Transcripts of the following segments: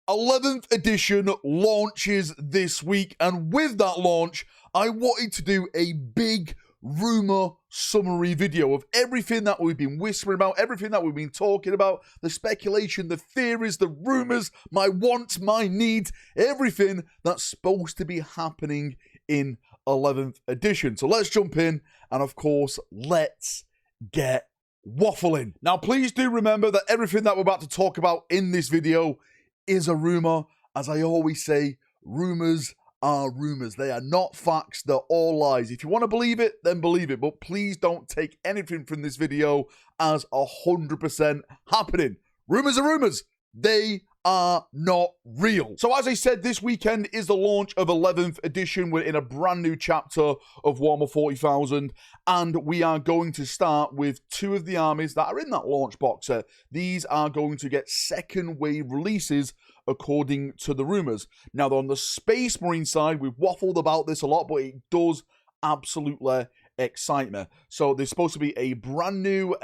11th edition launches this week, and with that launch, I wanted to do a big Rumour summary video of everything that we've been whispering about, everything that we've been talking about, the speculation, the theories, the rumours, my wants, my needs, everything that's supposed to be happening in 11th edition. So let's jump in, and of course, let's get waffling. Now, please do remember that everything that we're about to talk about in this video is a rumour. As I always say, rumours are rumours. They are not facts. They're all lies. If you want to believe it, then believe it. But please don't take anything from this video as 100% happening. Rumours are rumours. They are not real. So as I said, this weekend is the launch of 11th edition. We're in a brand new chapter of Warhammer 40,000, and we are going to start with two of the armies that are in that launch box set. These are going to get second wave releases according to the rumours. Now, on the Space Marine side, we've waffled about this a lot, but it does absolutely excite me. So there's supposed to be a brand new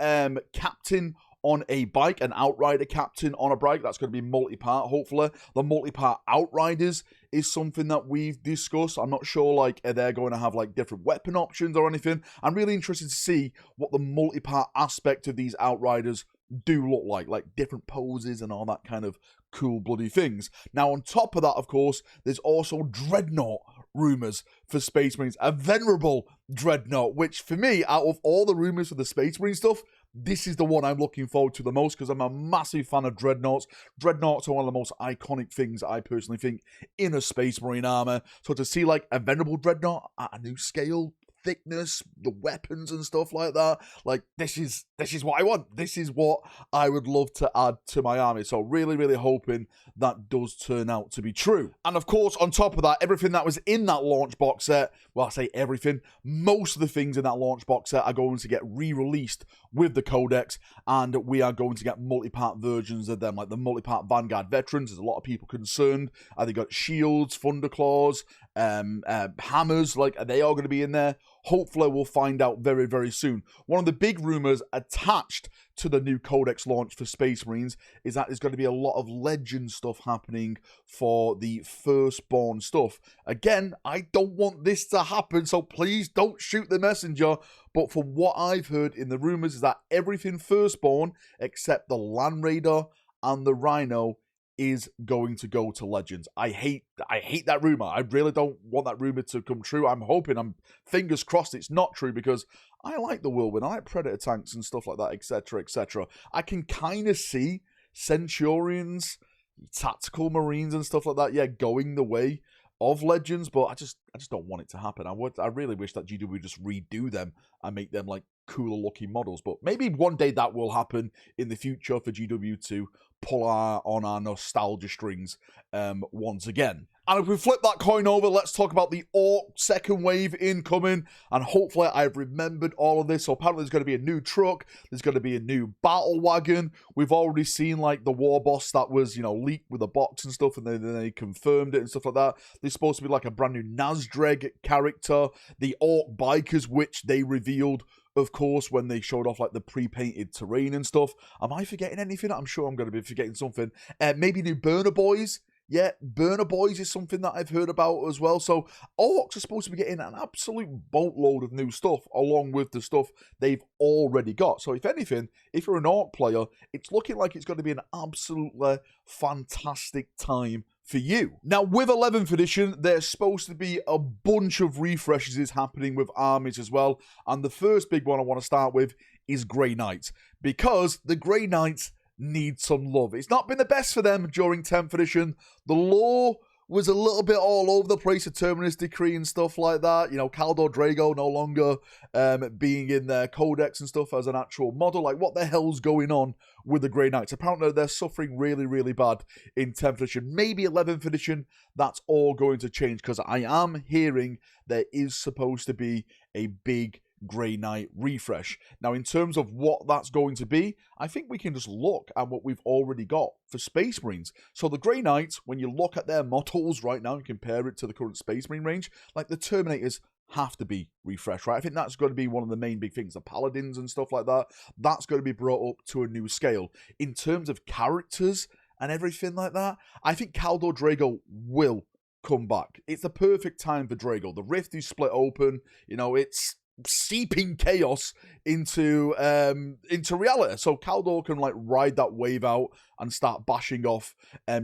captain on a bike, an Outrider captain on a bike. That's going to be multi-part, hopefully. The multi-part Outriders is something that we've discussed. I'm not sure, like, are they going to have, like, different weapon options or anything? I'm really interested to see what the multi-part aspect of these Outriders do look like different poses and all that kind of cool bloody things. Now, on top of that, of course, there's also Dreadnought rumours for Space Marines. A venerable Dreadnought, which for me, out of all the rumours for the Space Marine stuff, this is the one I'm looking forward to the most because I'm a massive fan of Dreadnoughts. Dreadnoughts are one of the most iconic things I personally think in a Space Marine armor. So to see like a venerable Dreadnought at a new scale, thickness, the weapons and stuff like that, like this is what I want. This is what I would love to add to my army. So really hoping that does turn out to be true. And of course, on top of that, everything that was in that launch box set, well, I say everything, most of the things in that launch box set are going to get re-released with the Codex, and we are going to get multi-part versions of them, like the multi-part Vanguard veterans. There's a lot of people concerned. They got shields, thunderclaws, hammers, like are they all going to be in there? Hopefully we'll find out very soon. One of the big rumors attached to the new Codex launch for Space Marines is that there's going to be a lot of legend stuff happening for the Firstborn stuff. Again, I don't want this to happen, so please don't shoot the messenger. But from what I've heard in the rumors is that everything Firstborn except the Land Raider and the Rhino is going to go to Legends. I hate that rumor. I really don't want that rumor to come true. I'm fingers crossed it's not true, because I like the Whirlwind, I like Predator tanks and stuff like that, etc. I can kind of see Centurions, tactical Marines and stuff like that, yeah, going the way of Legends, but I just don't want it to happen. I really wish that GW would just redo them and make them like cooler looking models, but maybe one day that will happen in the future for GW to pull on our nostalgia strings once again. And if we flip that coin over, let's talk about the Orc second wave incoming. And hopefully I've remembered all of this. So apparently there's going to be a new truck. There's going to be a new battle wagon. We've already seen like the war boss that was, leaked with a box and stuff. And then they confirmed it and stuff like that. There's supposed to be like a brand new Nazdreg character. The Orc bikers, which they revealed, of course, when they showed off like the pre-painted terrain and stuff. Am I forgetting anything? I'm sure I'm going to be forgetting something. Maybe new Burner Boys. Yeah, Burner Boys is something that I've heard about as well. So Orcs are supposed to be getting an absolute boatload of new stuff along with the stuff they've already got. So if anything, if you're an Orc player, it's looking like it's going to be an absolutely fantastic time for you. Now, with 11th edition, there's supposed to be a bunch of refreshes happening with armies as well. And the first big one I want to start with is Grey Knights, because the Grey Knights need some love. It's not been the best for them during 10th edition. The lore was a little bit all over the place, a Terminus Decree and stuff like that. Caldor Drago no longer being in their Codex and stuff as an actual model. Like, what the hell's going on with the Grey Knights? Apparently, they're suffering really bad in 10th edition. Maybe 11th edition, that's all going to change, because I am hearing there is supposed to be a big Grey Knight refresh. Now, in terms of what that's going to be, I think we can just look at what we've already got for Space Marines. So the Grey Knights, when you look at their models right now and compare it to the current Space Marine range, like the Terminators have to be refreshed, right? I think that's going to be one of the main big things. The Paladins and stuff like that, that's going to be brought up to a new scale. In terms of characters and everything like that, I think Khaldor Drago will come back. It's the perfect time for Drago. The rift is split open. You know, it's seeping chaos into reality. So Khaldor can like ride that wave out and start bashing off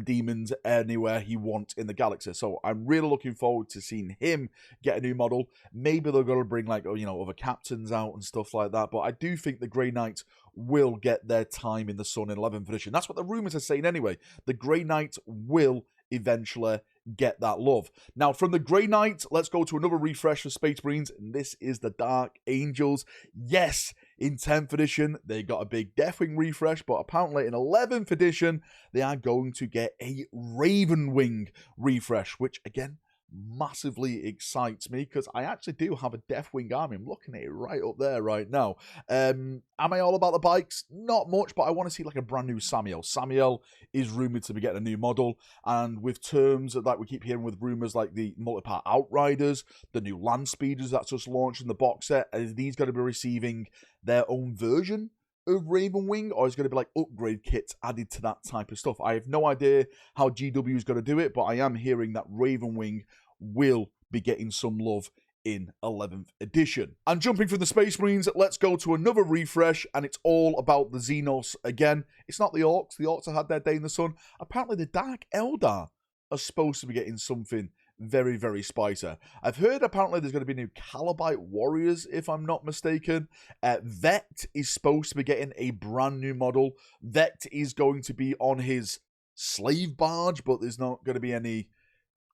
demons anywhere he wants in the galaxy. So I'm really looking forward to seeing him get a new model. Maybe they're gonna bring like, you know, other captains out and stuff like that. But I do think the Grey Knights will get their time in the sun in 11th edition. That's what the rumors are saying anyway. The Grey Knights will eventually get that love. Now, from the Grey Knight, let's go to another refresh for Space Marines, and this is the Dark Angels. Yes, in 10th edition, they got a big Deathwing refresh, but apparently in 11th edition, they are going to get a Ravenwing refresh, which, again, massively excites me because I actually do have a Deathwing army. I'm looking at it right up there right now. Am I all about the bikes? Not much, but I want to see like a brand new Samuel. Samuel is rumored to be getting a new model, and with terms that we keep hearing with rumors like the multi-part Outriders, the new Land Speeders that's just launched in the box set, are these going to be receiving their own version of Ravenwing, or is going to be like upgrade kits added to that type of stuff? I have no idea how GW is going to do it, but I am hearing that Ravenwing will be getting some love in 11th edition. And jumping from the Space Marines, let's go to another refresh, and it's all about the Xenos again. It's not the Orcs. The Orcs have had their day in the sun. Apparently the Dark Eldar are supposed to be getting something very, very spicy. I've heard apparently there's going to be new Calibite Warriors, if I'm not mistaken. Vect is supposed to be getting a brand new model. Vect is going to be on his slave barge, but there's not going to be any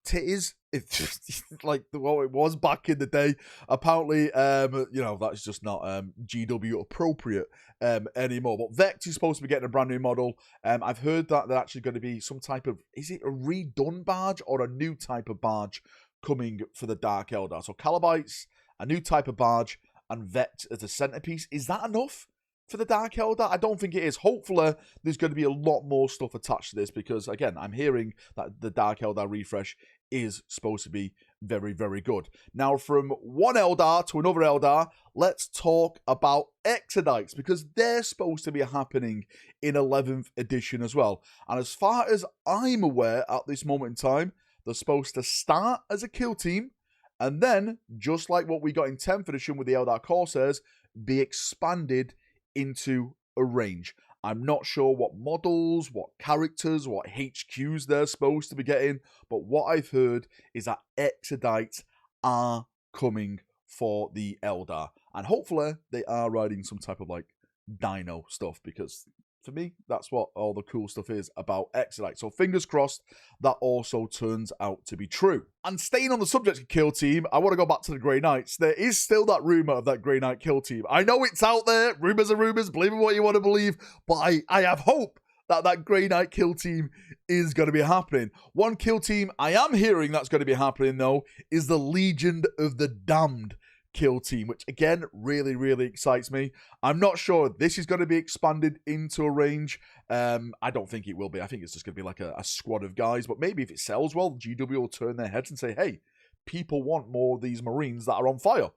titties. It's just like what it was back in the day. Apparently, you know, that's just not GW appropriate anymore. But Vect is supposed to be getting a brand new model. I've heard that they're actually going to be some type of, is it a redone barge or a new type of barge coming for the Dark Eldar? So Calibites, a new type of barge, and Vect as a centerpiece. Is that enough for the Dark Eldar? I don't think it is. Hopefully, there's going to be a lot more stuff attached to this because, again, I'm hearing that the Dark Eldar refresh is supposed to be very, very good. Now, from one Eldar to another Eldar, let's talk about Exodites because they're supposed to be happening in 11th edition as well. And as far as I'm aware at this moment in time, they're supposed to start as a kill team and then, just like what we got in 10th edition with the Eldar Corsairs, be expanded into a range. I'm not sure what models, what characters, what HQs they're supposed to be getting, but what I've heard is that Exodites are coming for the Eldar. And hopefully they are riding some type of like dino stuff because for me, that's what all the cool stuff is about Exodite. So fingers crossed that also turns out to be true. And staying on the subject of kill team, I want to go back to the Grey Knights. There is still that rumor of that Grey Knight kill team. I know it's out there. Rumors are rumors. Believe in what you want to believe. But I have hope that that Grey Knight kill team is going to be happening. One kill team I am hearing that's going to be happening, though, is the Legion of the Damned kill team, which again really, really excites me. I'm not sure this is going to be expanded into a range. I don't think it will be. I think it's just going to be like a squad of guys, but maybe if it sells well, GW will turn their heads and say, hey, people want more of these Marines that are on fire.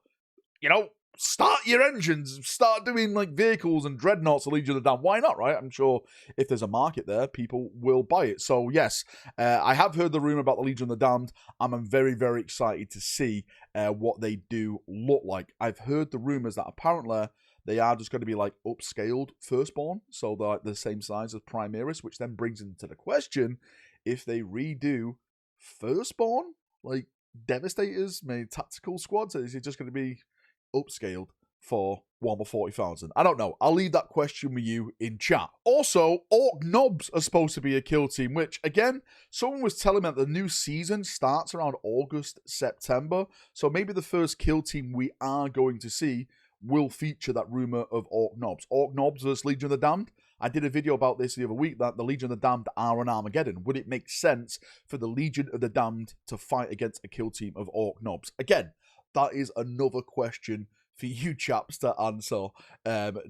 You know, start your engines, start doing like vehicles and dreadnoughts to Legion of the Damned. Why not, right? I'm sure if there's a market there, people will buy it. So yes, I have heard the rumor about the Legion of the Damned, and I'm very, very excited to see what they do look like. I've heard the rumors that apparently they are just going to be like upscaled Firstborn, so they're like the same size as Primaris, which then brings into the question, if they redo Firstborn, like Devastators, maybe tactical squads, is it just going to be upscaled for Warhammer 40,000? I don't know. I'll leave that question with you in chat. Also, Orc Knobs are supposed to be a kill team, which, again, someone was telling me that the new season starts around August, September, so maybe the first kill team we are going to see will feature that rumor of Orc Knobs. Orc Knobs versus Legion of the Damned. I did a video about this the other week, that the Legion of the Damned are an Armageddon. Would it make sense for the Legion of the Damned to fight against a kill team of Orc Knobs? Again, that is another question for you chaps to answer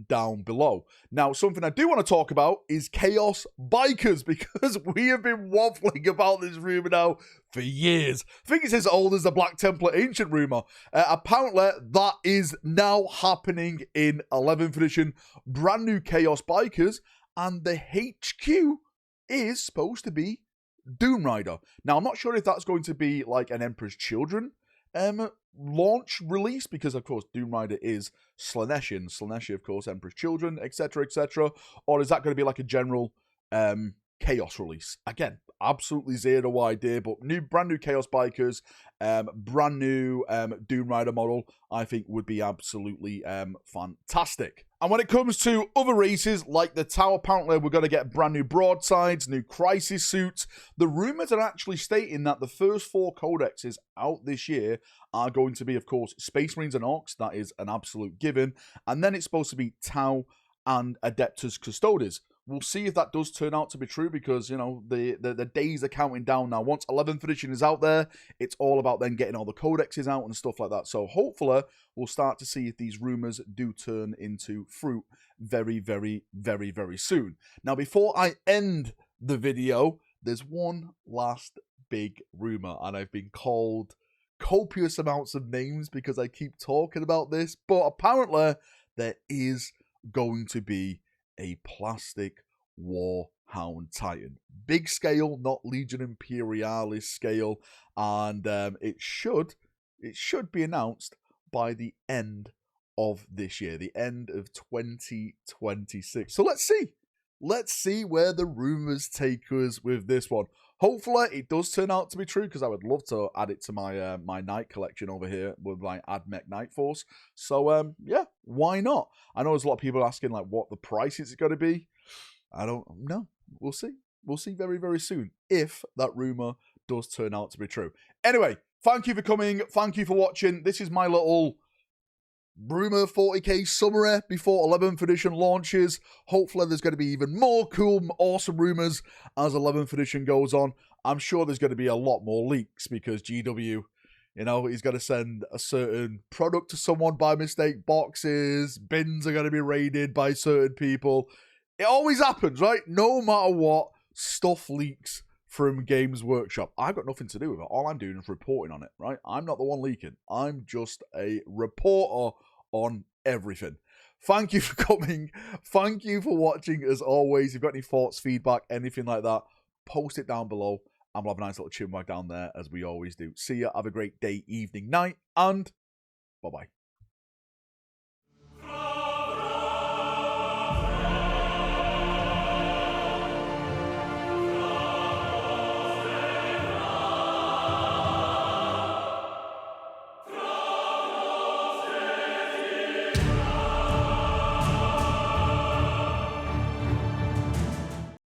down below. Now, something I do want to talk about is Chaos Bikers, because we have been waffling about this rumor now for years. I think it's as old as the Black Templar Ancient rumor. Apparently, that is now happening in 11th edition. Brand new Chaos Bikers, and the HQ is supposed to be Doom Rider. Now, I'm not sure if that's going to be like an Emperor's Children launch release, because of course Doom Rider is Slaneshi, Slaneshi of course Emperor's Children, etc, etc, or is that going to be like a general Chaos release? Again, absolutely zero idea, but brand new Chaos Bikers, brand new Doom Rider model, I think would be absolutely fantastic. And when it comes to other races, like the Tau, apparently we're going to get brand new broadsides, new crisis suits. The rumours are actually stating that the first 4 codexes out this year are going to be, of course, Space Marines and Orcs. That is an absolute given. And then it's supposed to be Tau and Adeptus Custodes. We'll see if that does turn out to be true, because, you know, the days are counting down now. Once 11th edition is out there, it's all about then getting all the codexes out and stuff like that. So hopefully we'll start to see if these rumours do turn into fruit very, very, very, very soon. Now, before I end the video, there's one last big rumour, and I've been called copious amounts of names because I keep talking about this, but apparently there is going to be a plastic Warhound Titan. Big scale, not Legion Imperialis scale, and it should be announced by the end of this year, the end of 2026. So let's see where the rumors take us with this one. Hopefully it does turn out to be true, because I would love to add it to my my Knight collection over here with my AdMech Knight Force. So yeah, why not? I know there's a lot of people asking like what the price is going to be. I don't know. We'll see. We'll see very, very soon if that rumor does turn out to be true. Anyway, thank you for coming. Thank you for watching. This is my little Rumour 40k summary before 11th edition launches. Hopefully there's going to be even more cool, awesome rumours as 11th edition goes on. I'm sure there's going to be a lot more leaks, because GW, you know, he's going to send a certain product to someone by mistake. Boxes, bins are going to be raided by certain people. It always happens, right? No matter what, stuff leaks from Games Workshop. I've got nothing to do with it. All I'm doing is reporting on it, right? I'm not the one leaking. I'm just a reporter on everything. Thank you for coming. Thank you for watching, as always. If you've got any thoughts, feedback, anything like that, post it down below, and we'll have a nice little chin wag down there, as we always do. See ya. Have a great day, evening, night, and bye-bye.